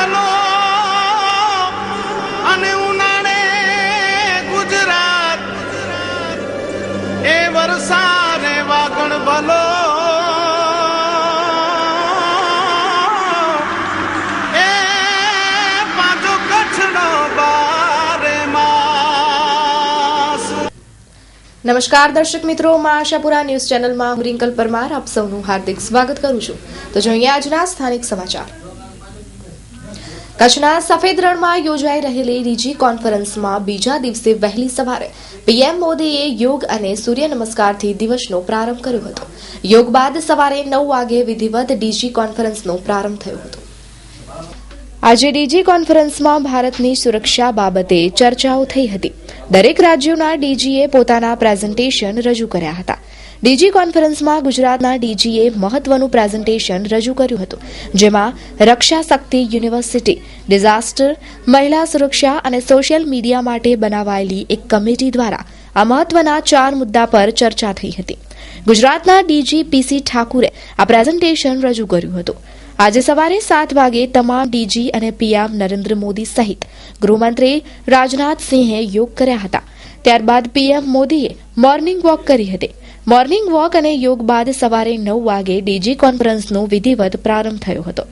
ભલો અને ઉનાળે ગુજરાત એ વરસાદે વાગણ ભલો એ પાછો કચ્છનો બારે માસ। નમસ્કાર દર્શક મિત્રો, માં આશાપુરા ન્યૂઝ ચેનલમાં હું રિંકલ પરમાર આપ સૌનું હાર્દિક સ્વાગત કરું છું। તો જોઈએ આજના સ્થાનિક સમાચાર। કચ્છના સફેદ રણમાં યોજાઈ રહેલી ડીજી કોન્ફરન્સમાં બીજા દિવસે વહેલી સવારે પીએમ મોદીએ યોગ અને સૂર્ય નમસ્કારથી દિવસનો પ્રારંભ કર્યો હતો। યોગ બાદ સવારે 9 વાગે વિધિવત ડીજી કોન્ફરન્સનો પ્રારંભ થયો હતો। આજે ડીજી કોન્ફરન્સમાં ભારતની સુરક્ષા બાબતે ચર્ચાઓ થઈ હતી। દરેક રાજ્યોના ડીજીએ પોતાના પ્રેઝન્ટેશન રજૂ કર્યા હતા। ડીજી કોન્ફરન્સમાં ગુજરાતના ડીજીએ મહત્વનું પ્રેઝન્ટેશન રજૂ કર્યું હતું, જેમાં રક્ષા શક્તિ યુનિવર્સિટી, ડિઝાસ્ટર, મહિલા સુરક્ષા અને સોશિયલ મીડિયા માટે બનાવાયેલી એક કમિટી દ્વારા આ મહત્વના 4 મુદ્દા પર ચર્ચા થઈ હતી। ગુજરાતના ડીજી પીસી ઠાકુરે આ પ્રેઝન્ટેશન રજૂ કર્યું હતું। આજે સવારે 7 વાગે તમામ ડીજી અને પીએમ નરેન્દ્ર મોદી સહિત ગૃહમંત્રી રાજનાથ સિંહે યોગ કર્યા હતા। ત્યારબાદ પીએમ મોદીએ મોર્નિંગ વોક કરી હતી। મોર્નિંગ વોક અને યોગ બાદ સવારે 9 વાગે ડીજી કોન્ફરન્સનો વિધિવત પ્રારંભ થયો હતો।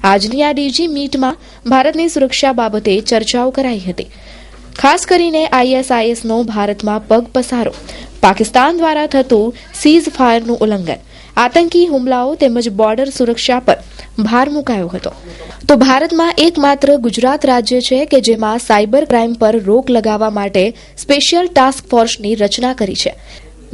આજની આ ડીજી મીટમાં ભારતની સુરક્ષા બાબતે ચર્ચાઓ કરાઈ હતી। ખાસ કરીને આઈએસઆઈએસનો ભારતમાં પગપસારો, પાકિસ્તાન દ્વારા થતું સીઝ ફાયરનું ઉલ્લંઘન, આતંકી હુમલાઓ તેમજ બોર્ડર સુરક્ષા પર ભાર મુકાયો હતો। તો ભારતમાં એકમાત્ર ગુજરાત રાજ્ય છે કે જેમાં સાયબર ક્રાઇમ પર રોક લગાવવા માટે સ્પેશિયલ ટાસ્ક ફોર્સની રચના કરી છે।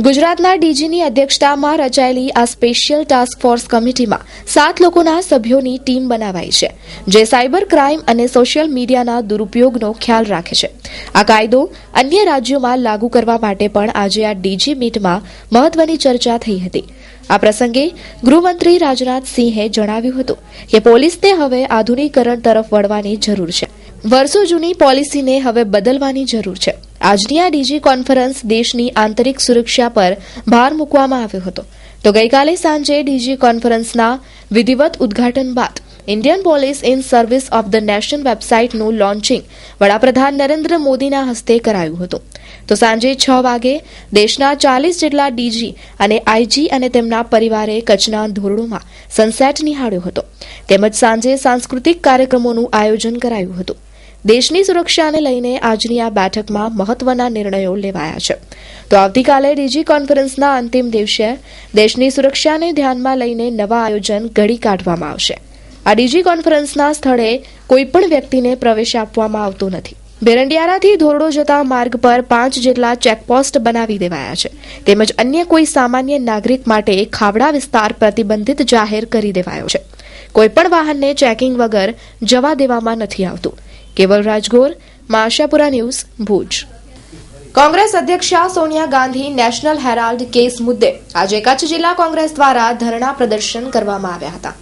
ગુજરાતના ડીજીની અધ્યક્ષતામાં રચાયેલી આ સ્પેશિયલ ટાસ્ક ફોર્સ કમિટીમાં 7 લોકોના સભ્યોની ટીમ બનાવાઈ છે, જે સાયબર ક્રાઇમ અને સોશિયલ મીડિયાના દુરુપયોગનો ખ્યાલ રાખે છે। આ કાયદો અન્ય રાજ્યોમાં લાગુ કરવા માટે પણ આજે આ ડીજી મીટમાં મહત્વની ચર્ચા થઈ હતી। આ પ્રસંગે ગૃહમંત્રી રાજનાથ સિંહે જણાવ્યું હતું કે પોલીસને હવે આધુનિકીકરણ તરફ વળવાની જરૂર છે। વર્ષો જૂની પોલિસીને હવે બદલવાની જરૂર છે। આજની આ ડીજી કોન્ફરન્સ દેશની આંતરિક સુરક્ષા પર ભાર મૂકવામાં આવ્યો હતો। તો ગઈકાલે સાંજે ડીજી કોન્ફરન્સના વિધિવત ઉદ્ઘાટન બાદ Indian police in service of the nation વેબસાઇટનું લોન્ચિંગ વડાપ્રધાન નરેન્દ્ર મોદીના હસ્તે કરાયું હતું। તો સાંજે 6 વાગે દેશના 40 જેટલા ડીજી અને આઈજી અને તેમના પરિવારે કચ્છના ધોરડોમાં સનસેટ નિહાળ્યો હતો, તેમજ સાંજે સાંસ્કૃતિક કાર્યક્રમોનું આયોજન કરાયું હતું। દેશની સુરક્ષાને લઈને આજની આ બેઠકમાં મહત્વના નિર્ણયો લેવાયા છે। તો આવતીકાલે ડીજી કોન્ફરન્સના અંતિમ દિવસે દેશની સુરક્ષાને ધ્યાનમાં લઈને નવા આયોજન ઘડી કાઢવામાં આવશે। આ ડીજી કોન્ફરન્સના સ્થળે કોઈપણ વ્યક્તિને પ્રવેશ આપવામાં આવતો નથી। બેરંડિયારાથી ધોરડો જતા માર્ગ પર 5 જેટલા ચેકપોસ્ટ બનાવી દેવાયા છે, તેમજ અન્ય કોઈ સામાન્ય નાગરિક માટે ખાવડા વિસ્તાર પ્રતિબંધિત જાહેર કરી દેવાયો છે। કોઈપણ વાહનને ચેકિંગ વગર જવા દેવામાં નથી આવતું। કેવલ રાજગોર, માં આશાપુરા ન્યૂઝ, ભુજ। કોંગ્રેસ અધ્યક્ષા Sonia Gandhi national Herald case મુદ્દે આજે કચ્છ જિલ્લા કોંગ્રેસ દ્વારા ધરણા પ્રદર્શન કરવામાં આવ્યા હતા।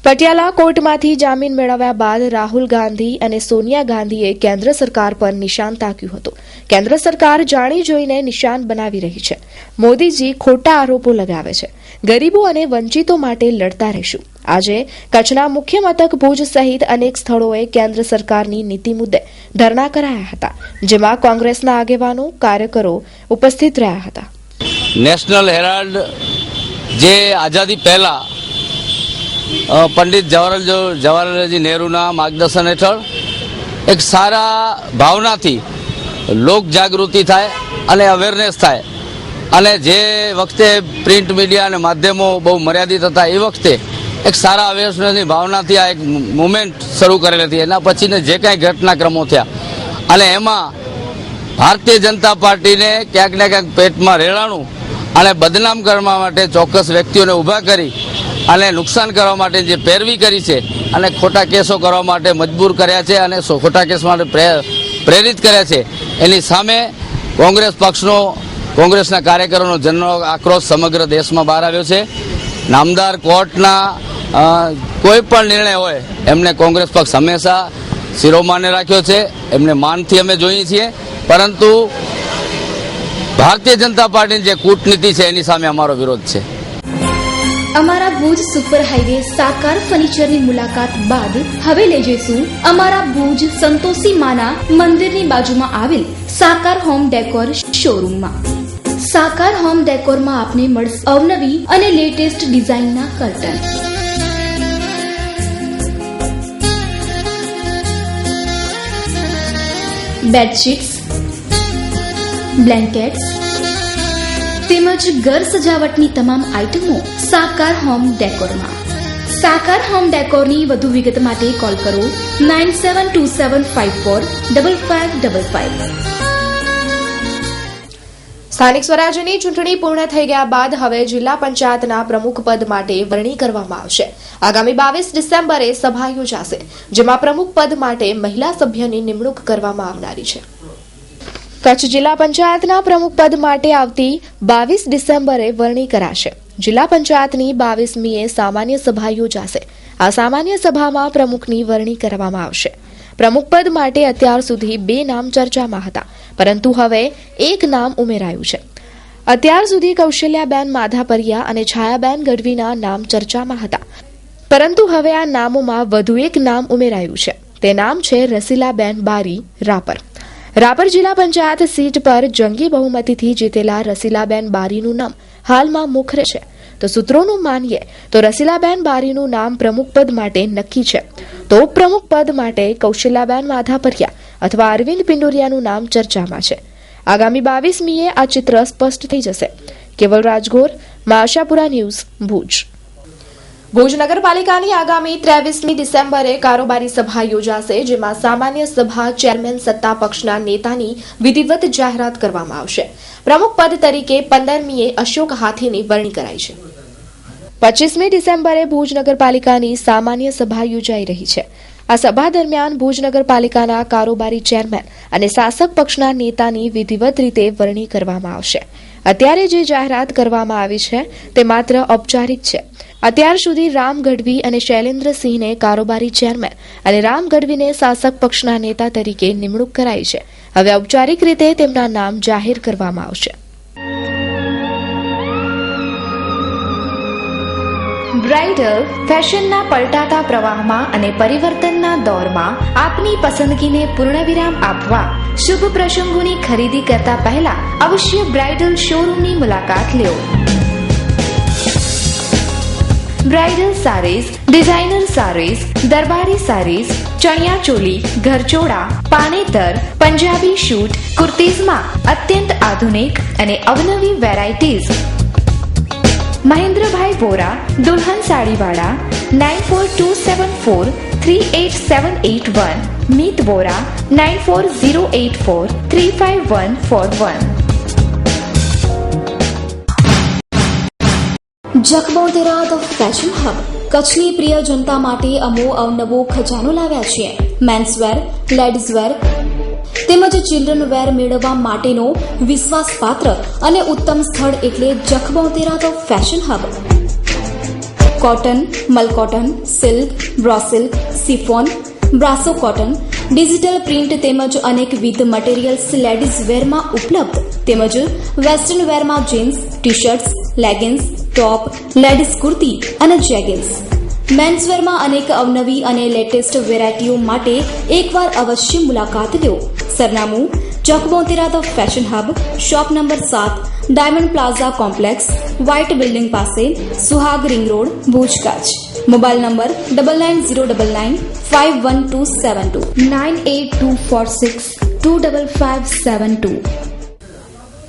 પટિયાલા કોર્ટમાંથી જામીન મેળવ્યા બાદ રાહુલ ગાંધી અને સોનિયા ગાંધીએ કેન્દ્ર સરકાર પર નિશાન તાક્યું હતું। કેન્દ્ર સરકાર જાણી જોઈને નિશાન બનાવી રહી છે। મોદીજી ખોટા આરોપો લગાવે છે। ગરીબો અને વંચિતો માટે લડતા રહેશું। આજે કચ્છના મુખ્ય મથક ભુજ સહિત અનેક સ્થળોએ કેન્દ્ર સરકારની નીતિ મુદ્દે ધરણા કરાયા હતા, જેમાં કોંગ્રેસના આગેવાનો, કાર્યકરો ઉપસ્થિત રહ્યા હતા। નેશનલ હેરાલ્ડ જે આઝાદી પહેલા પંડિત જવાહરલાલજી નહેરુના માર્ગદર્શન હેઠળ એક સારા ભાવનાથી લોક જાગૃતિ થાય અને અવેરનેસ થાય, અને જે વખતે પ્રિન્ટ મીડિયા અને માધ્યમો બહુ મર્યાદિત હતા એ વખતે એક સારા અવેરનેસની ભાવનાથી આ એક મુવમેન્ટ શરૂ કરેલી હતી। એના પછીને જે કાંઈ ઘટનાક્રમો થયા અને એમાં ભારતીય જનતા પાર્ટીને ક્યાંક ને ક્યાંક પેટમાં રેડાણું અને બદનામ કરવા માટે ચોક્કસ વ્યક્તિઓને ઊભા કરી અને નુકસાન કરવા માટે જે પેરવી કરી છે અને ખોટા કેસો કરવા માટે મજબૂર કર્યા છે અને ખોટા કેસ માટે પ્રેરિત કર્યા છે, એની સામે કોંગ્રેસ પક્ષનો, કોંગ્રેસના કાર્યકરોનો જન આક્રોશ સમગ્ર દેશમાં બહાર આવ્યો છે। નામદાર કોર્ટના કોઈ પણ નિર્ણય હોય એમને કોંગ્રેસ પક્ષ હંમેશા શિરોમાને રાખ્યો છે। એમને માનથી અમે જોઈએ છીએ, પરંતુ ભારતીય જનતા પાર્ટીની જે કૂટનીતિ છે એની સામે અમારો વિરોધ છે। અમારા ભુજ સુપર હાઈવે સાકાર ફર્નિચરની મુલાકાત બાદ હવે લઈ જઈશું અમારા ભુજ સંતોષી માના મંદિરની બાજુમાં આવેલ સાકાર હોમ ડેકોર શોરૂમમાં. સાકાર હોમ ડેકોરમાં આપને મળશે અવનવી અને લેટેસ્ટ ડિઝાઇનના કર્ટન, બેડશીટ્સ, બ્લેન્કેટ્સ તેમજ ઘર સજાવટની તમામ આઇટમો સાકાર હોમ ડેકોરમાં. સાકાર હોમ ડેકોરની વધુ વિગત માટે કોલ કરો 9727545555. સ્થાનિક સ્વરાજ્યની ચૂંટણી પૂર્ણ થઈ ગયા બાદ હવે જિલ્લા પંચાયતના પ્રમુખ પદ માટે વરણી કરવામાં આવશે. આગામી 22 ડિસેમ્બરે સભા યોજાશે, જેમાં પ્રમુખ પદ માટે મહિલા સભ્યની નિમણૂક કરવામાં આવનારી છે. કચ્છ જિલ્લા પંચાયતના પ્રમુખ પદ માટે આવતી 22 ડિસેમ્બરે વરણી કરાશે. જિલ્લા પંચાયતની 22મીએ સામાન્ય સભા યોજાશે. આ સામાન્ય સભામાં પ્રમુખની વરણી કરવામાં આવશે. પ્રમુખ પદ માટે અત્યાર સુધી 2 નામ ચર્ચામાં હતા, પરંતુ હવે 1 નામ ઉમેરાયું છે. અત્યાર સુધી કૌશલ્યાબેન માધાપરિયા અને છાયાબેન ગઢવીના નામ ચર્ચામાં હતા, પરંતુ હવે આ નામોમાં વધુ 1 નામ ઉમેરાયું છે. તે નામ છે રસીલાબેન બારી રાપર. રાપર જિલ્લા પંચાયત સીટ પર જંગી બહુમતીથી જીતેલા રસીલાબેન બારીનું નામ હાલમાં મુખરે છે. તો સૂત્રોનું માનીએ તો રસીલાબેન બારીનું નામ પ્રમુખ પદ માટે નક્કી છે, તો ઉપપ્રમુખ પદ માટે કૌશલ્યાબેન માધાપરિયા અથવા અરવિંદ પિંડોરિયાનું નામ ચર્ચામાં છે. આગામી 22મીએ આ ચિત્ર સ્પષ્ટ થઈ જશે. કેવલ રાજગોર, આશાપુરા ન્યૂઝ, ભુજ. ભુજ નગરપાલિકાની આગામી 23મી ડિસેમ્બરે કારોબારી સભા યોજાશે, જેમાં સામાન્ય સભા ચેરમેન સત્તા પક્ષના નેતાની વિધિવત જાહેરાત કરવામાં આવશે. પ્રમુખ પદ તરીકે 15મીએ અશોક હાથીની વરણી કરાઈ છે. 25મી ડિસેમ્બરે ભુજ નગરપાલિકાની સામાન્ય સભા યોજાઈ રહી છે. આ સભા દરમિયાન ભુજ નગરપાલિકાના કારોબારી ચેરમેન અને શાસક પક્ષના નેતાની વિધિવત રીતે વરણી કરવામાં આવશે. અત્યારે જે જાહેરાત કરવામાં આવી છે તે માત્ર ઔપચારિક છે. અત્યાર સુધી રામ ગઢવી અને શૈલેન્દ્રસિંહને કારોબારી ચેરમેન અને રામ ગઢવીને શાસક પક્ષના નેતા તરીકે નિમણૂક કરાઈ છે. હવે ઔપચારિક રીતે તેમના નામ જાહેર કરવામાં આવશે. બ્રાઇડલ ફેશનના પલટાતા પ્રવાહમાં અને પરિવર્તનના દોરમાં આપની પસંદગીને પૂર્ણવિરામ આપવા શુભ પ્રસંગોની ખરીદી કરતા પહેલા અવશ્ય બ્રાઇડલ શોરૂમની મુલાકાત લો. Bridal saris, designer saris, Darbari saris, chaniya choli, gharchola, panetar, Punjabi suit, કુર્તીઝમાં અત્યંત આધુનિક અને અવનવી વેરાયટીઝ. મહેન્દ્રભાઈ વોરા, દુલ્હન સાડીવાળા, 9427438781. Meet Vora, 9408435141. Jakhbotera the fashion hub કચ્છની પ્રિય જનતા માટે અમો અવનવો ખજાનો લાવ્યા છીએ. મેન્સવેર, લેડીઝવેર તેમજ ચિલ્ડ્રન વેર મેળવવા માટેનો વિશ્વાસપાત્ર અને ઉત્તમ સ્થળ એટલે Jakhbotera the fashion hub. Cotton, મલકોટન, સિલ્ક, બ્રોસિલ્ક, chiffon, brasso cotton, digital print તેમજ અનેકવિધ મટીરિયલ્સ લેડીઝ વેરમાં ઉપલબ્ધ તેમજ વેસ્ટર્ન વેરમાં jeans, T shirts, leggings, top, ladies kurti અને જેગિન્સ. મેન્સવેરમાં અનેક અવનવી અને લેટેસ્ટ વેરાયટીઓ માટે એકવાર અવશ્ય મુલાકાત લો. સરનામું Jakhbotera the fashion hub, shop number 7, diamond plaza complex, white building પાસે, Suhag ring road, Bhuj, Kutch. Mobile number 9909951272 9824625572.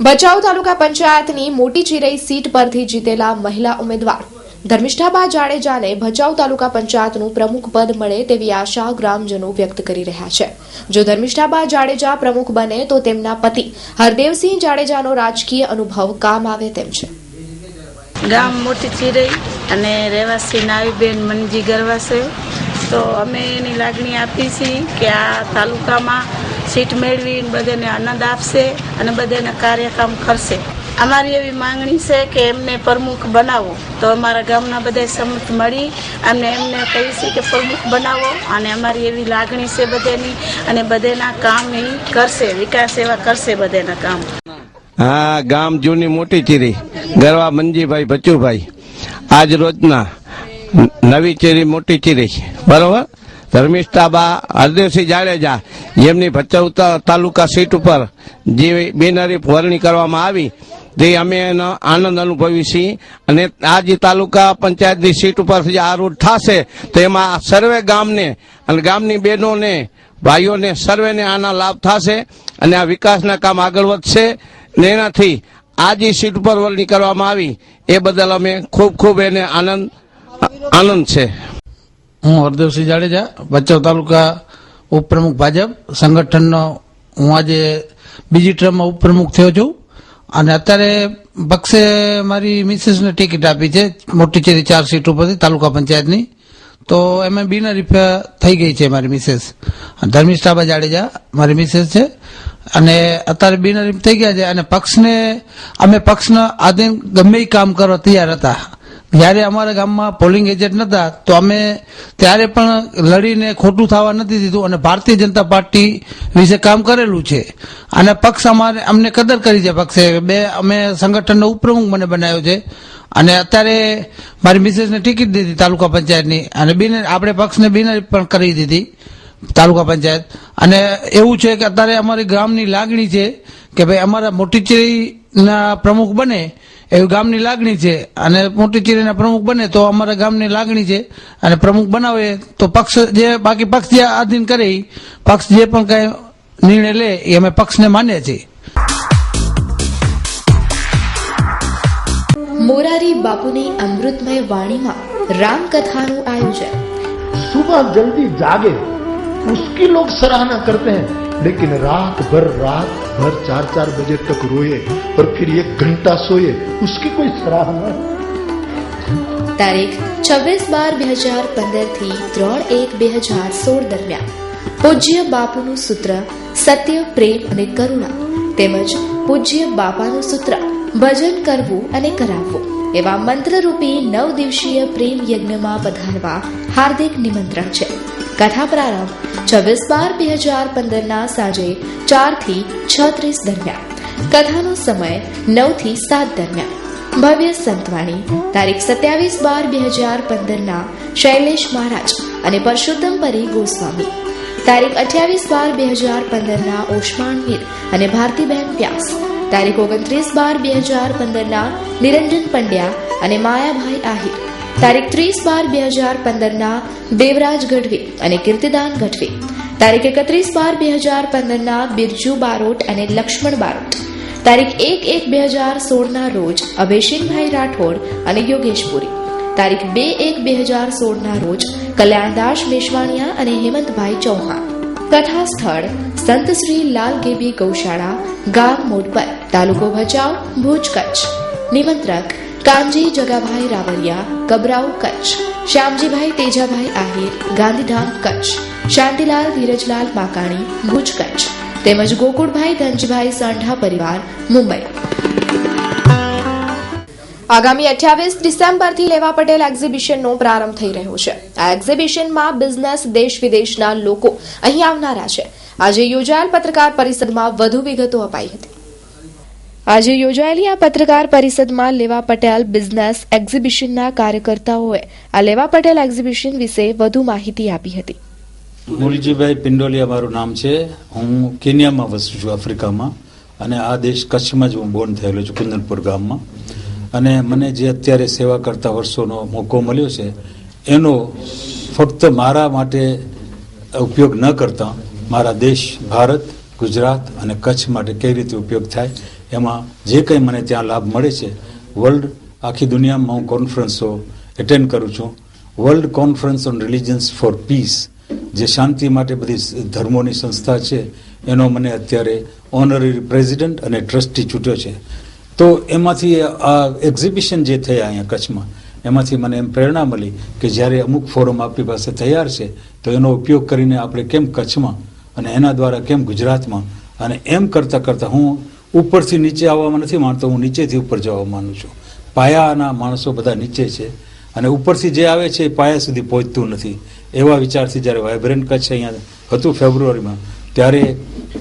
Bhachau taluka પંચાયતની મોટી ચિરઈ સીટ પરથી જીતેલા મહિલા ઉમેદવાર ધર્મિષ્ઠાબા જાડેજાને ભચાઉ તાલુકા પંચાયતનું પ્રમુખ પદ મળે તેવી આશા ગ્રામજનો વ્યક્ત કરી રહ્યા છે. જો ધર્મિષ્ઠાબા જાડેજા પ્રમુખ બને તો તેમના પતિ હરદેવસિંહ જાડેજાનો રાજકીય અનુભવ કામ આવે તેમ છે. ગામ મોટી ચિરઈ અને રહેવાસી નાવીબેન મનજી ગરવા છે. તો અમે એની લાગણી આપી છે કે આ તાલુકામાં સીટ મેળવી બધાને આનંદ આપશે અને બધાને કાર્યકામ કરશે. અમારી એવી માંગણી છે કે એમને પ્રમુખ બનાવો તો અમારા ગામના બધા સંમત મળી અમને એમને કહી છે કે પ્રમુખ બનાવો અને અમારી એવી લાગણી છે બધાની અને બધાના કામ એ કરશે, વિકાસ એવા કરશે બધાના કામ. હા, ગામ જૂની મોટી ચીરી ગરવા મનજીભાઈ બચુભાઈ. આજ રોજના નવી ચીરી મોટી ચીરી બરોબર ધર્મિષ્ઠાબા હરદેવસિંહ જાડેજા જેમની ભચાઉ તાલુકા સીટ ઉપર જે બિનહરીફ વરણી કરવામાં આવી તે અમે એનો આનંદ અનુભવી છીએ અને આ જે તાલુકા પંચાયતની સીટ ઉપર જે આ રૂટ થશે તો એમાં સર્વે ગામને અને ગામની બહેનોને ભાઈઓને સર્વેને આના લાભ થશે અને આ વિકાસના કામ આગળ વધશે ને એનાથી આ જે સીટ ઉપર વરણી કરવામાં આવી એ બદલ અમે ખૂબ ખૂબ એને આનંદ છે. હું હરદેવસિંહ જાડેજા ભચાઉ તાલુકા ઉપપ્રમુખ ભાજપ સંગઠનનો હું આજે બીજી ટર્મમાં ઉપપ્રમુખ થયો છું અને અત્યારે પક્ષે મારી મિસેસને ટિકિટ આપી છે મોટી ચેરી 4 સીટ ઉપરથી તાલુકા પંચાયતની તો એમાં બિનહરીફ થઈ ગઈ છે મારી મિસેસ ધર્મિષ્ઠાબા જાડેજા મારી મિસેસ છે અને અત્યારે બિનહરીફ થઈ ગયા છે અને અમે પક્ષના આધીન ગમે એ કામ કરવા તૈયાર હતા. જયારે અમારા ગામમાં પોલિંગ એજન્ટ નતા તો અમે ત્યારે પણ લડીને ખોટું થવા નથી દીધું અને ભારતીય જનતા પાર્ટી વિશે કામ કરેલું છે અને પક્ષ અમને કદર કરી છે. પક્ષે અમે સંગઠનનો ઉપપ્રમુખ મને બનાવ્યો છે અને અત્યારે મારી મિસેસને ટિકિટ દીધી તાલુકા પંચાયતની અને આપણે પક્ષને બિનહરીફ પણ કરી દીધી તાલુકા પંચાયત. અને એવું છે કે અત્યારે અમારી ગામની લાગણી છે કે ભાઈ અમારા મોટી ચીરીના પ્રમુખ બને એવી ગામની લાગણી છે અને મોટી ચીરીના પ્રમુખ બને તો અમારા ગામની લાગણી છે અને પ્રમુખ બનાવે તો પક્ષ જે આધીન કરે પક્ષ જે પણ કઈ નિર્ણય લે એ અમે પક્ષને માન્ય છીએ. મોરારી બાપુની અમૃતમય વાણીમાં રામકથાનું આયોજન. सुबह जल्दी जागे उसकी लोग सराहना करते हैं लेकिन रात भर 4-4 बजे तक रोए और फिर 1 घंटा सोए उसकी कोई सराहना. તારીખ 26/12/2015 થી 3/1/2016 દરમિયાન પૂજ્ય બાપુનું સૂત્ર સત્ય પ્રેમ અને કરુણા તેમજ પૂજ્ય બાપાનું સૂત્ર ભજન કરવું અને કરાવવું એવા મંત્રરૂપી 9 દિવસીય પ્રેમ યજ્ઞમાં પધારવા હાર્દિક નિમંત્રણ છે. કથા પ્રારંભ 26/12/2015 ના સાંજે 4 થી 6:30 દરમિયાન. કથાનો સમય 9 થી 7 દરમિયાન. ભવ્ય સંતવાણી તારીખ 27/12/2015 ના શૈલેષ મહારાજ અને પરશુત્તમ પરી ગોસ્વામી. તારીખ 28/12/2015 ના ઓસ્માન મીર અને ભારતીબેન વ્યાસ. તારીખ 29/12/2015 ના નિરંજન પંડ્યા અને માયાભાઈ આહિર. તારીખ 30/12/2015 ના દેવરાજ ગઢવી અને કીર્તિદાન ગઢવી. તારીખ 31/12/2015 ના બિરજુ બારોટ અને લક્ષ્મણ બારોટ. તારીખ 1/1/2016 ના રોજ અભયસિંહભાઈ રાઠોડ અને યોગેશ પુરી. તારીખ 2/1/2016 ના રોજ કલ્યાણદાસ મેશવાણિયા અને હેમંતભાઈ ચૌહાણ. કથા સ્થળ સંત શ્રી લાલ ગેબી ગૌશાળા, ગામ મોડપર, તાલુકો ભચાઉ, ભુજ, કચ્છ. નિમંત્રક કાનજી જગાભાઈ રાવરિયા, કબરાઉ, કચ્છ. શ્યામજીભાઈ તેજાભાઈ આહિર, ગાંધીધામ, કચ્છ. શાંતિલાલ ધીરજલાલ માકાણી, ભુજ, કચ્છ. તેમજ ગોકુળભાઈ ધનજીભાઈ સાંઢા પરિવાર, મુંબઈ. આગામી 28 ડિસેમ્બરથી લેવા પટેલ એક્ઝિબિશનનો પ્રારંભ થઈ રહ્યો છે. આ એક્ઝિબિશનમાં બિઝનેસ દેશ વિદેશના લોકો અહીં આવનારા છે. આજે યોજાયેલ પત્રકાર પરિષદમાં વધુ વિગતો અપાઈ હતી. આજે યોજાયેલી આ પત્રકાર પરિષદમાં લેવા પટેલ બિઝનેસ એક્ઝિબિશનના કાર્યકર્તાઓએ આ લેવા પટેલ એક્ઝિબિશન વિશે વધુ માહિતી આપી હતી. મુલજીભાઈ પિંડોલિયા મારું નામ છે. હું કેન્યામાં વસું છું, આફ્રિકામાં, અને આ દેશ કચ્છમાં જ હું બોર્ન થયેલો છું, કુંદનપુર ગામમાં. અને મને જે અત્યારે સેવા કરતા વર્ષોનો મોકો મળ્યો છે એનો ફક્ત મારા માટે ઉપયોગ ન કરતા મારા દેશ ભારત, ગુજરાત અને કચ્છ માટે કઈ રીતે ઉપયોગ થાય એમાં જે કંઈ મને ત્યાં લાભ મળે છે. વર્લ્ડ આખી દુનિયામાં હું કોન્ફરન્સો એટેન્ડ કરું છું. World conference on religions for peace, જે શાંતિ માટે બધી ધર્મોની સંસ્થા છે, એનો મને અત્યારે ઓનરરી પ્રેસિડેન્ટ અને ટ્રસ્ટી ચૂંટ્યો છે. તો એમાંથી આ એક્ઝિબિશન જે થયા અહીંયા કચ્છમાં, એમાંથી મને એમ પ્રેરણા મળી કે જ્યારે અમુક ફોરમ આપણી પાસે તૈયાર છે તો એનો ઉપયોગ કરીને આપણે કેમ કચ્છમાં અને એના દ્વારા કેમ ગુજરાતમાં, અને એમ કરતાં કરતાં હું ઉપરથી નીચે આવવામાં નથી માનતો, હું નીચેથી ઉપર જવા માનું છું. પાયાના માણસો બધા નીચે છે અને ઉપરથી જે આવે છે એ પાયા સુધી પહોંચતું નથી. એવા વિચારથી જ્યારે વાઇબ્રન્ટ કચ્છ અહીંયા હતું ફેબ્રુઆરીમાં, ત્યારે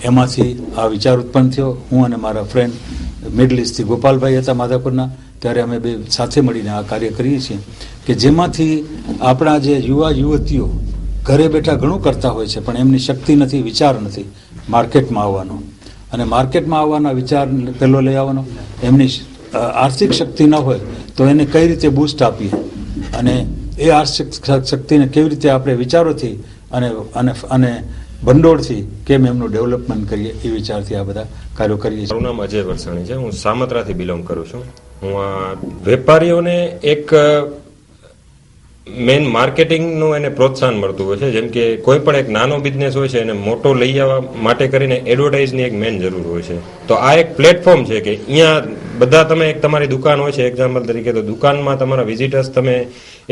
એમાંથી આ વિચાર ઉત્પન્ન થયો. હું અને મારા ફ્રેન્ડ મિડલ ઇસ્ટથી ગોપાલભાઈ હતા માધાપુરના, ત્યારે અમે બે સાથે મળીને આ કાર્ય કરીએ છીએ કે જેમાંથી આપણા જે યુવા યુવતીઓ ઘરે બેઠા ઘણું કરતા હોય છે, પણ એમની શક્તિ નથી, વિચાર નથી માર્કેટમાં આવવાનો, અને માર્કેટમાં આવવાના વિચાર પહેલો લઈ આવવાનો. એમની આર્થિક શક્તિ ન હોય તો એને કઈ રીતે બૂસ્ટ આપીએ, અને એ આર્થિક શક્તિને કેવી રીતે આપણે વિચારોથી અને ભંડોળથી કેમ એમનું ડેવલપમેન્ટ કરીએ, એ વિચારથી આ બધા કાર્યો કરીએ છીએ. મારું નામ અજય વરસાણી છે. હું સામત્રાથી બિલોંગ કરું છું. હું આ વેપારીઓને એક મેઇન માર્કેટિંગનું એને પ્રોત્સાહન મળતું હોય છે. જેમ કે કોઈ પણ એક નાનો બિઝનેસ હોય છે એને મોટો લઈ આવવા માટે કરીને એડવર્ટાઇઝની એક મેઇન જરૂર હોય છે. તો આ એક પ્લેટફોર્મ છે કે અહીંયા બધા તમે એક તમારી દુકાન હોય છે એક્ઝામ્પલ તરીકે, તો દુકાનમાં તમારા વિઝિટર્સ તમે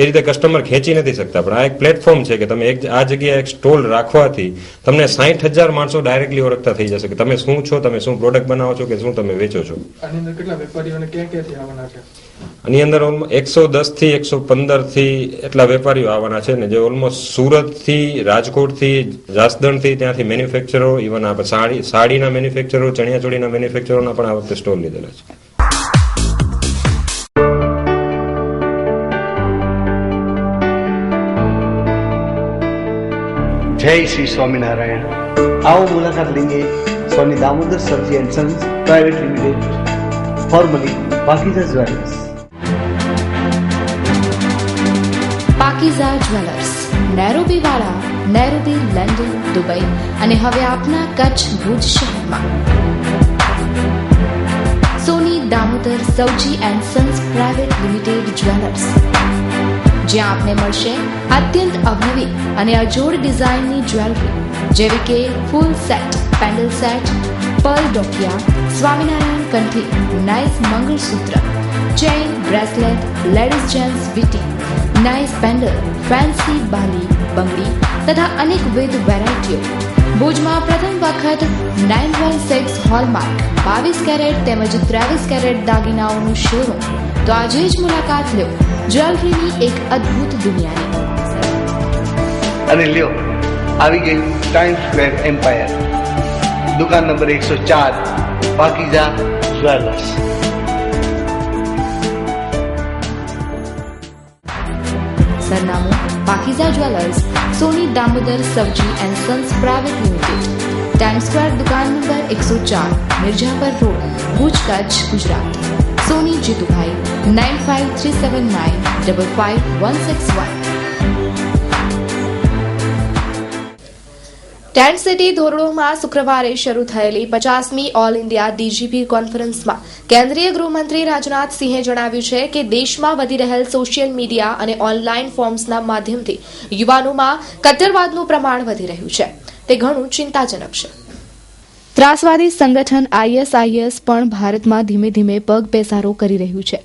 એ રીતે કસ્ટમર ખેંચી નથી શકતા, પણ આ એક પ્લેટફોર્મ છે કે તમે આ જગ્યાએ એક સ્ટોલ રાખવાથી તમને 60,000 માણસો ડાયરેક્ટલી ઓળખતા થઈ જશે કે તમે શું છો, તમે શું પ્રોડક્ટ બનાવો છો કે શું તમે વેચો છો. આની અંદર 110 થી 115 થી એટલા વેપારીઓ આવવાના છે ને, જે ઓલમોસ્ટ સુરત થી, રાજકોટ થી, જાસદણ થી ત્યાંથી મેન્યુફેક્ચરો, ઇવન આપણે સાડીના મેન્યુફેક્ચરો, ચણિયાચોળીના મેન્યુફેક્ચરોના પણ આ વખતે સ્ટોલ લીધેલા છે. जय श्री स्वामीनारायण. आओ मुलाकात लेंगे स्वामी दामोदर सब्जी and sons private limited, formerly Pakeezah jewellers. Pakeezah jewellers, Nairobi વાળા, નૈરોબી, લંડન, દુબઈ અને હવે આપના કચ્છ ભુજ શહેરમાં. સોની દામોદર સબ્જી and Sons private limited jewellers, જ્યાં આપને મળશે અત્યંત અવનવી અને અજોડ ડિઝાઇનની જ્વેલરી જેવી કે full set, pendant set, pearl ડોકિયા, Swaminarayan kanthi, nice mangalsutra, chain, bracelet, ladies gents વીટી, નાઇસ પેન્ડલ, ફેન્સી બાલી, બંગડી તથા અનેકવિધ વેરાયટીઓ. ભુજમાં પ્રથમ વખત 916 હોલમાર્ક 22 કેરેટ તેમજ 23 કેરેટ દાગીનાઓનું શોરૂમ. તો આજે જ મુલાકાત લો જ્વેલરીની એક અદ્ભુત દુનિયાની. અને લ્યો આવી ગઈ ટાઈમ સ્ક્વેર એમ્પાયર, દુકાન નંબર 104, પાકીઝા જ્વેલર્સ. સરનામું: પાકીઝા જ્વેલર્સ, સોની દામોદર સબ્જી and Sons private limited, time square, દુકાન નંબર 104, મિર્જાપર રોડ, ભુજ, કચ્છ, ગુજરાત. સોની જીતુભાઈ 9537955161. ટેન્ટ સિટી ધોરડોમાં શુક્રવારે શરૂ થયેલી 50મી ઓલ ઇન્ડિયા ડીજીપી કોન્ફરન્સમાં કેન્દ્રીય ગૃહમંત્રી રાજનાથસિંહે જણાવ્યું છે કે દેશમાં વધી રહેલ સોશિયલ મીડિયા અને ઓનલાઈન ફોર્મ્સના માધ્યમથી યુવાનોમાં કટ્ટરવાદનું પ્રમાણ વધી રહ્યું છે. તે ઘણું ચિંતાજનક છે. ત્રાસવાદી સંગઠન ISIS પણ ભારતમાં ધીમે ધીમે પગ પેસારો કરી રહ્યું છે.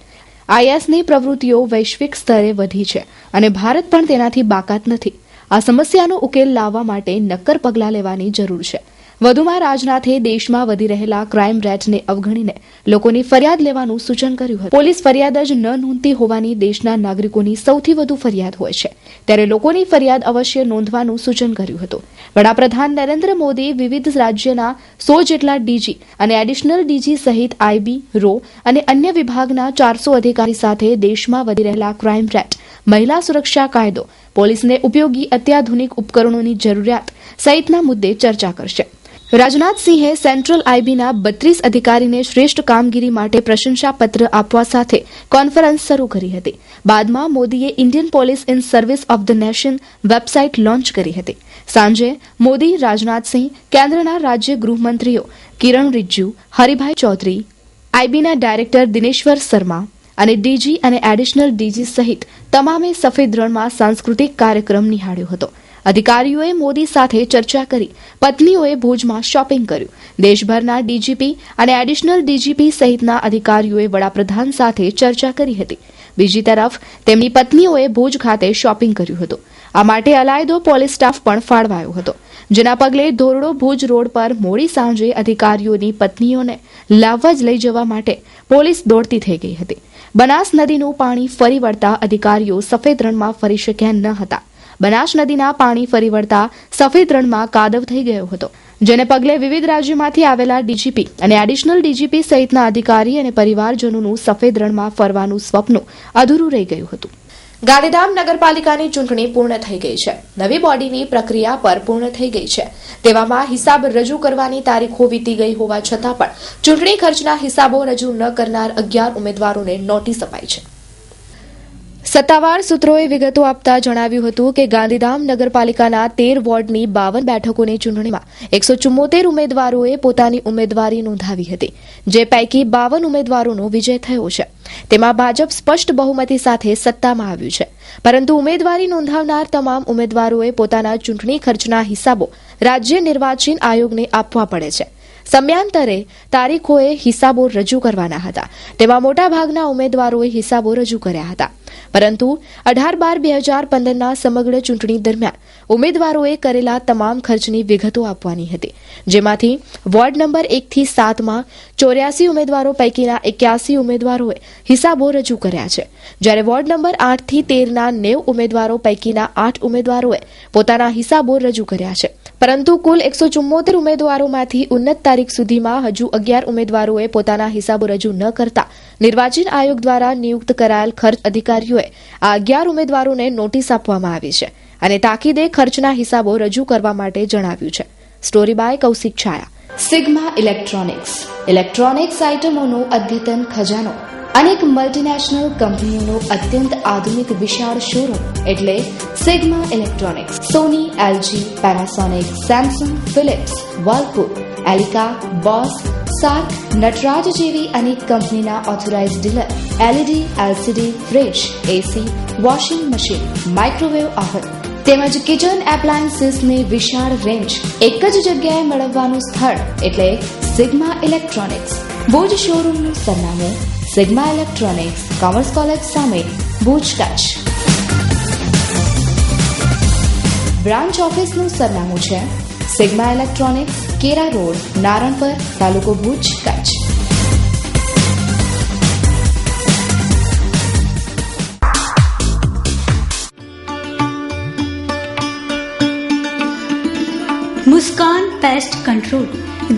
ISની પ્રવૃત્તિઓ વૈશ્વિક સ્તરે વધી છે અને ભારત પણ તેનાથી બાકાત નથી. આ સમસ્યાનો ઉકેલ લાવવા માટે નક્કર પગલાં લેવાની જરૂર છે. વધુમાં રાજનાથે દેશમાં વધી રહેલા ક્રાઇમ રેટને અવગણીને લોકોની ફરિયાદ લેવાનું સૂચન કર્યું હતું. પોલીસ ફરિયાદ જ ન નોંધતી હોવાની દેશના નાગરિકોની સૌથી વધુ ફરિયાદ હોય છે, ત્યારે લોકોની ફરિયાદ અવશ્ય નોંધવાનું સૂચન કર્યું હતું. વડાપ્રધાન નરેન્દ્ર મોદી વિવિધ રાજ્યના 100 જેટલા ડીજી અને એડિશનલ ડીજી સહિત IB, રો અને અન્ય વિભાગના 400 અધિકારી સાથે દેશમાં વધી રહેલા ક્રાઇમ રેટ, મહિલા સુરક્ષા કાયદો, પોલીસને ઉપયોગી અત્યાધુનિક ઉપકરણોની જરૂરિયાત સહિતના મુદ્દે ચર્ચા કરશે. રાજનાથસિંહે સેન્ટ્રલ IBના 32 અધિકારીને શ્રેષ્ઠ કામગીરી માટે પ્રશંસાપત્ર આપવા સાથે કોન્ફરન્સ શરૂ કરી હતી. બાદમાં મોદીએ Indian police in service of the nation website launch કરી હતી. સાંજે મોદી, રાજનાથસિંહ, કેન્દ્રના રાજ્ય ગૃહમંત્રીઓ કિરણ રિજ્જુ, હરિભાઈ ચૌધરી, IBના ડાયરેક્ટર દિનેશ્વર શર્મા અને ડીજી અને એડિશનલ ડીજી સહિત તમામે સફેદ રણમાં સાંસ્કૃતિક કાર્યક્રમ નિહાળ્યો હતો. અધિકારીઓએ મોદી સાથે ચર્ચા કરી. પત્નીઓએ ભુજમાં શોપિંગ કર્યું. દેશભરના DGP અને એડિશનલ DGP સહિતના અધિકારીઓએ વડાપ્રધાન સાથે ચર્ચા કરી હતી. બીજી તરફ તેમની પત્નીઓએ ભુજ ખાતે શોપિંગ કર્યું હતું. આ માટે અલાયદો પોલીસ સ્ટાફ પણ ફાળવાયો હતો, જેના પગલે ધોરડો ભુજ રોડ પર મોડી સાંજે અધિકારીઓની પત્નીઓને લાવવા જ લઈ જવા માટે પોલીસ દોડતી થઈ ગઈ હતી. બનાસ નદીનું પાણી ફરી વળતા અધિકારીઓ સફેદ રણમાં ફરી શક્યા ન હતા. બનાસ નદીના પાણી ફરી વળતા સફેદ રણમાં કાદવ થઈ ગયો હતો. જેને પગલે વિવિધ રાજ્યોમાંથી આવેલા ડીજીપી અને એડિશનલ ડીજીપી સહિતના અધિકારી અને પરિવારજનોનું સફેદ રણમાં ફરવાનું સ્વપ્ન અધૂરું રહી ગયું હતું. ગાંધીધામ નગરપાલિકાની ચૂંટણી પૂર્ણ થઈ ગઈ છે. નવી બોડીની પ્રક્રિયા પર પૂર્ણ થઈ ગઈ છે. તેવામાં હિસાબ રજૂ કરવાની તારીખો વીતી ગઈ હોવા છતાં પણ ચૂંટણી ખર્ચના હિસાબો રજૂ ન કરનાર 11 ઉમેદવારોને નોટિસ અપાઈ છે. સત્તાવાર સૂત્રોએ વિગતો આપતા જણાવ્યું હતું કે ગાંધીધામ નગરપાલિકાના 13 વોર્ડની 52 બેઠકોની ચૂંટણીમાં 174 ઉમેદવારોએ પોતાની ઉમેદવારી નોંધાવી હતી, જે પૈકી 52 ઉમેદવારોનો વિજય થયો છે. તેમાં ભાજપ સ્પષ્ટ બહુમતી સાથે સત્તામાં આવ્યું છે, પરંતુ ઉમેદવારી નોંધાવનાર તમામ ઉમેદવારોએ પોતાના ચૂંટણી ખર્ચના હિસાબો રાજ્ય નિર્વાચન આયોગને આપવા પડે છે. સમયાંતરે તારીખોએ હિસાબો રજૂ કરવાના હતા. તેમાં મોટાભાગના ઉમેદવારોએ હિસાબો રજૂ કર્યા હતા, પરંતુ 18/12/2015ના સમગ્ર ચૂંટણી દરમિયાન ઉમેદવારોએ કરેલા તમામ ખર્ચની વિગતો આપવાની હતી, જેમાંથી વોર્ડ નંબર 1 થી 7માં 84 ઉમેદવારો પૈકીના 81 ઉમેદવારોએ હિસાબો રજૂ કર્યા છે, જ્યારે વોર્ડ નંબર 8 થી 13ના 90 ઉમેદવારો પૈકીના 8 ઉમેદવારોએ પોતાના હિસાબો રજૂ કર્યા છે. પરંતુ કુલ 174 ઉમેદવારોમાંથી ઉન્નત તારીખ સુધીમાં હજુ 11 ઉમેદવારોએ પોતાના હિસાબો રજૂ ન કરતા નિર્વાચન આયોગ દ્વારા નિયુક્ત કરાયેલ ખર્ચ અધિકારીઓએ આ 11 ઉમેદવારોને નોટિસ આપવામાં આવી છે અને તાકીદે ખર્ચના હિસાબો રજૂ કરવા માટે જણાવ્યું છે. Story by Kaushik Chhaya. Sigma electronics આઇટમોનો અદ્યતન ખજાનો. અનેક મલ્ટીનેશનલ કંપનીઓનો અત્યંત આધુનિક વિશાળ શોરૂમ એટલે Sigma electronics. Sony, LG, Panasonic, Samsung, Philips, Whirlpool, Elica, Bose, સાર્ક, નટરાજ જેવી અનેક કંપનીના authorised dealer. LED, LCD, fridge, AC, washing machine, microwave oven તેમજ કિચન એપ્લાયન્સીસની વિશાળ રેન્જ એક જ જગ્યાએ મેળવવાનું સ્થળ એટલે સિગ્મા ઇલેક્ટ્રોનિક્સ. ભુજ શોરૂમનું સરનામું સિગ્મા ઇલેક્ટ્રોનિક્સ, કોમર્સ કોલેજ સામે, ભુજ, કચ્છ. બ્રાન્ચ ઓફિસનું સરનામું છે સિગ્મા ઇલેક્ટ્રોનિક્સ, કેરા રોડ, નારણપર, તાલુકો ભુજ, કચ્છ. મુસ્કાન પેસ્ટ કંટ્રોલ.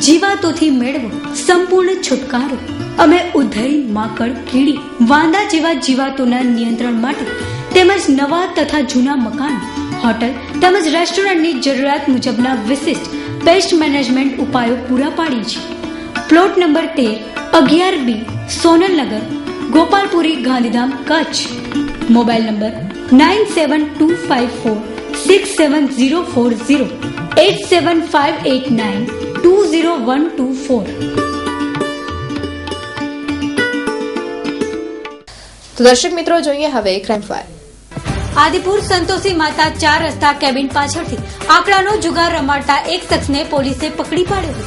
જીવાતોથી મેળવો સંપૂર્ણ છુટકારો. અમે ઉધઈ, માકડ, કીડી, વાંદા જેવા જીવાતોના નિયંત્રણ માટે તેમજ નવા તથા જૂના મકાન, હોટલ તેમજ રેસ્ટોરન્ટની જરૂરિયાત મુજબના વિશિષ્ટ પેસ્ટ મેનેજમેન્ટ ઉપાયો પૂરા પાડી છે. Plot number 13, 11B, Sonalnagar, Gopalpuri, Gandhidham, Kutch. Mobile number 9725467040, 8758920124. તો દર્શક મિત્રો, જોઈએ હવે ક્રાઇમ ફાઇલ. આદિપુર સંતોષી માતા 4 રસ્તા કેબિન પાછળથી આંકડાનો જુગાર રમાડતા એક શખ્સને પોલીસે પકડી પાડ્યો હતો.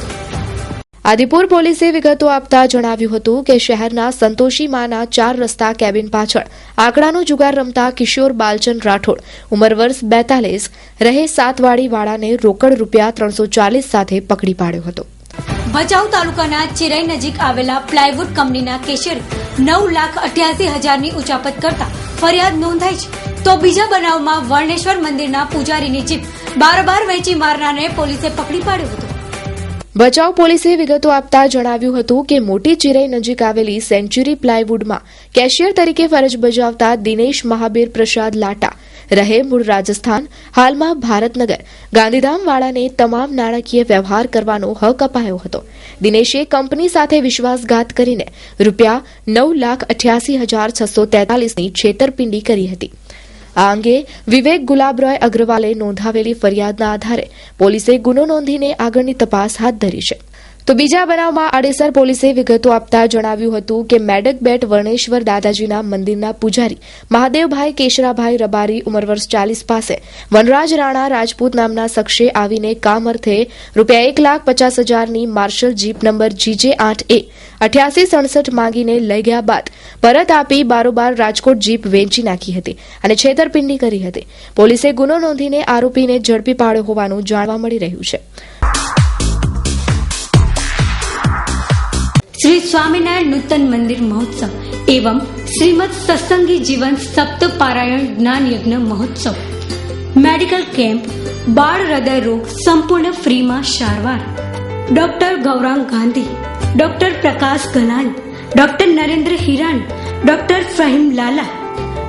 આદિપુર પોલીસે વિગતો આપતા જણાવ્યું હતું કે શહેરના સંતોષી માના 4 રસ્તા કેબિન પાછળ આંકડાનો જુગાર રમતા કિશોર બાલચંદ રાઠોડ, ઉંમર વર્ષ 42, રહે સાતવાડી વાળાને રોકડ રૂપિયા 340 સાથે પકડી પાડ્યો હતો. ભચાઉ તાલુકાના ચિરાઈ નજીક આવેલા પ્લાયવુડ કંપનીના કેશિયરે 9,88,000ની ઉચાપત કરતા ફરિયાદ નોંધાઈ છે. તો બીજા બનાવમાં વર્ણેશ્વર મંદિરના પૂજારીની જીપ બારોબાર વેચી મારનારને પોલીસે પકડી પાડ્યો હતો. ભચાઉ પોલીસે વિગતો આપતા જણાવ્યું હતું કે મોટી ચિરાઈ નજીક આવેલી સેન્ચુરી પ્લાયવુડમાં કેશિયર તરીકે ફરજ બજાવતા દિનેશ મહાબીર પ્રસાદ લાટા, રહે મૂળ રાજસ્થાન, હાલમાં ભારતનગર, ગાંધીધામ વાળાને તમામ નાણાકીય વ્યવહાર કરવાનો હક અપાયો હતો. દિનેશે કંપની સાથે વિશ્વાસઘાત કરીને રૂપિયા 9,88,643ની છેતરપિંડી કરી હતી. આ અંગે વિવેક ગુલાબરોય અગ્રવાલે નોંધાવેલી ફરિયાદના આધારે પોલીસે ગુનો નોંધીને આગળની તપાસ હાથ ધરી છે. તો બીજા બનાવમાં આડેસર પોલીસે વિગતો આપતા જણાવ્યું હતું કે મેડક બેટ વર્ણેશ્વર દાદાજીના મંદિરના પૂજારી મહાદેવભાઈ કેશરાભાઈ રબારી, ઉંમર વર્ષ 40 પાસે વનરાજ રાણા રાજપૂત નામના શખ્સે આવીને કામ અર્થે રૂપિયા 1,50,000ની માર્શલ જીપ નંબર GJ8A 8867 માંગીને લઈ ગયા બાદ પરત આપી બારોબાર રાજકોટ જીપ વેચી નાખી હતી અને છેતરપિંડી કરી હતી. પોલીસે ગુનો નોંધીને આરોપીને ઝડપી પાડ્યો હોવાનું જાણવા મળી રહ્યું છે. શ્રી સ્વામિનારાયણ નૂતન મંદિર મહોત્સવ એવं શ્રીમદ સત્સંગી જીવન સપ્ત પારાયણ જ્ઞાન યજ્ઞ મહોત્સવ. મેડિકલ કેમ્પ, બાળ હૃદય રોગ સંપૂર્ણ ફ્રીમાં સારવાર. Doctor Gaurang Gandhi, doctor Prakash Galani, doctor Narendra Hirani, doctor Fahim Lala,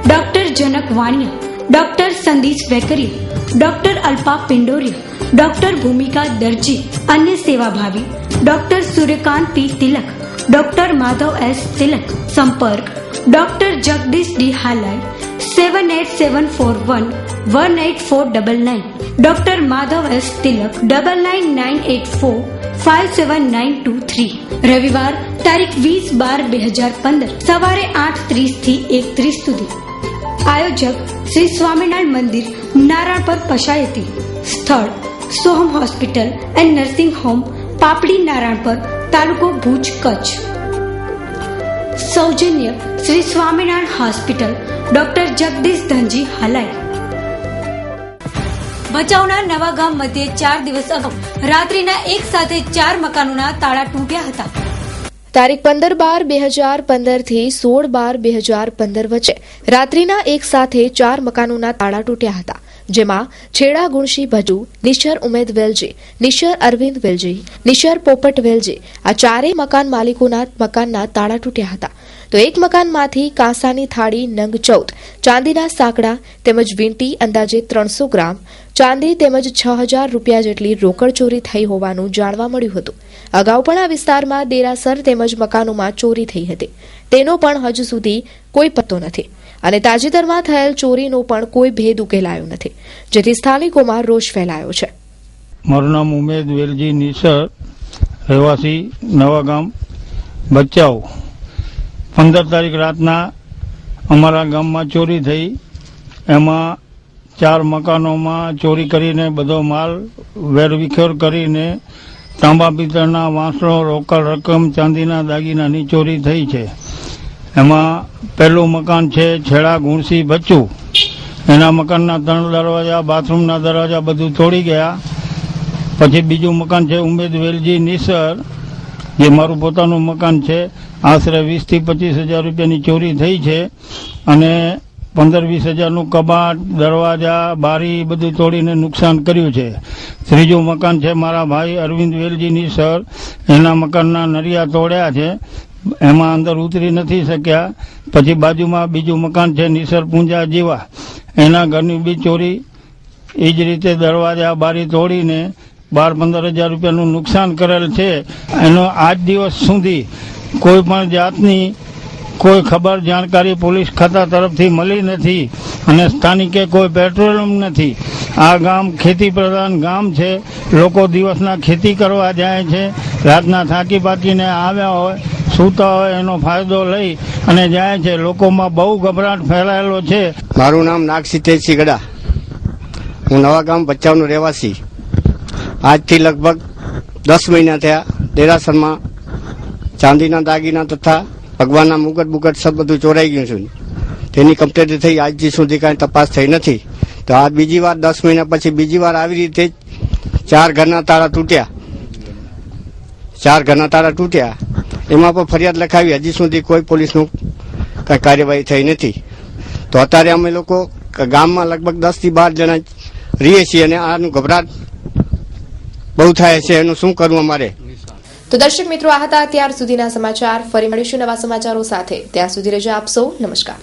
doctor Janak Vaniya, doctor Sandeep Vekariya, doctor Alpa Pindoriya, doctor Bhumika Darji. અન્ય સેવાભાવી doctor Suryakant P Tilak, doctor Madhav S Tilak. સંપર્ક doctor Jagdish D Halai 7874118499, doctor Madhav S Tilak 9998457923. રવિવાર તારીખ 20/12/2015 સવારે 8:30 થી 1:30 સુધી. આયોજક શ્રી સ્વામિનારાયણ મંદિર, નારાયણપર, પશાયતી. સ્થળ Soham hospital and nursing home, Papdi, Narayanpar, તાલુકો ભુજ, કચ્છ. સૌજન્ય શ્રી સ્વામિનારાયણ હોસ્પિટલ, ડોક્ટર જગદીશ ધનજી હાલાઈ. ભચાઉના નવાગામ મધ્યે 4 દિવસ અગાઉ રાત્રિના એક સાથે 4 મકાનોના તાળા તૂટ્યા હતા. તારીખ 15/12/2015 થી 16/12/2015 વચ્ચે રાત્રિના એક સાથે 4 મકાનોના તાળા તૂટ્યા હતા, જેમાં છેડા ગુણશી ભજુ, નિશર ઉમેદ વેલજી, નિશર અરવિંદ વેલજી, નિશર પોપટ વેલજી, આ ચારેય મકાન માલિકોના મકાનના તાળા તૂટ્યા હતા. તો એક મકાનમાંથી કાંસાની થાળી નંગ 14, ચાંદીના સાંકડા તેમજ વીંટી અંદાજે 300 ગ્રામ, ચાંદી તેમજ 6000 રૂપિયા જેટલી રોકડ ચોરી થઈ હોવાનું જાણવા મળ્યું હતું. અગાઉ પણ આ વિસ્તારમાં દેરાસર તેમજ મકાનોમાં ચોરી થઈ હતી, તેનો પણ હજુ સુધી કોઈ પત્તો નથી અને તાજેતરમાં થયેલ ચોરીનો પણ કોઈ ભેદ ઉકેલાયો નથી, જેથી સ્થાનિકોમાં રોષ ફેલાયો છે. મારું નામ ઉમેદ વેલજી નિસર, રહેવાસી નવાગામ, ભચાઉ. 15 તારીખ રાતના અમારા ગામમાં ચોરી થઈ. એમાં 4 મકાનોમાં ચોરી કરીને બધો માલ વેરવિખેર કરીને તાંબા પિત્તળના વાસણો, રોકડ રકમ, ચાંદીના દાગીનાની ચોરી થઈ છે. એમાં પહેલું મકાન છે છેડા ગુણસી બચ્ચું, એના મકાનના 3 દરવાજા, બાથરૂમના દરવાજા બધું તોડી ગયા. પછી બીજું મકાન છે ઉમેદ વેલજી નિસર, જે મારું પોતાનું મકાન છે. આશરે 20 થી 25 હજાર રૂપિયાની ચોરી થઈ છે અને 15-20 હજારનું કબાટ, દરવાજા, બારી બધું તોડીને નુકસાન કર્યું છે. ત્રીજું મકાન છે મારા ભાઈ અરવિંદ વેલજી નિસર, એના મકાનના નરિયા તોડ્યા છે, એમાં અંદર ઉતરી નથી શક્યા. પછી બાજુમાં બીજું મકાન છે નિસર પૂંજા જીવા, એના ઘરની બી ચોરી એ જ રીતે દરવાજા, બારી તોડીને 12-15 હજાર રૂપિયાનું નુકસાન કરેલ છે. એનો આજ દિવસ સુધી કોઈ પણ જાતની કોઈ ખબર, જાણકારી પોલીસ ખાતા તરફથી મળી નથી અને સ્થાનિકે કોઈ પેટ્રોલિંગ નથી. આ ગામ ખેતી પ્રધાન ગામ છે. લોકો દિવસના ખેતી કરવા જાય છે, રાતના થાકી પાકીને આવ્યા હોય, સૂતા હોય, એનો ફાયદો લઈ અને જાય છે. લોકોમાં બહુ ગભરાટ ફેલાયેલો છે. મારું નામ નાગસીતેજસિંહ ગડા, હું નવાગામ ભચાઉનો રહેવાસી. આજથી લગભગ 10 મહિના થયા દેરાસરમાં ચાંદીના દાગીના તથા ભગવાનના મુગટ સબ બધું ચોરાઈ ગયું છે. તેની કમ્પ્લેટ થઈ આજ સુધી કાંઈ તપાસ થઈ નથી. તો આ બીજી વાર 10 મહિના પછી બીજી વાર આવી રીતે 4 ઘરના તાળા તૂટ્યા. એમાં પણ ફરિયાદ લખાવી, હજી સુધી કોઈ પોલીસનું કઈ કાર્યવાહી થઈ નથી. તો અત્યારે અમે લોકો ગામમાં લગભગ 10 થી 12 જણા રહીએ છીએ અને આનું ગભરાટ બહુ થાય છે. એનું શું કરવું અમારે? તો દર્શક મિત્રો, આ હતા અત્યાર સુધીના સમાચાર. ફરી મળીશું નવા સમાચારો સાથે. ત્યાં સુધી રજા આપશો. નમસ્કાર.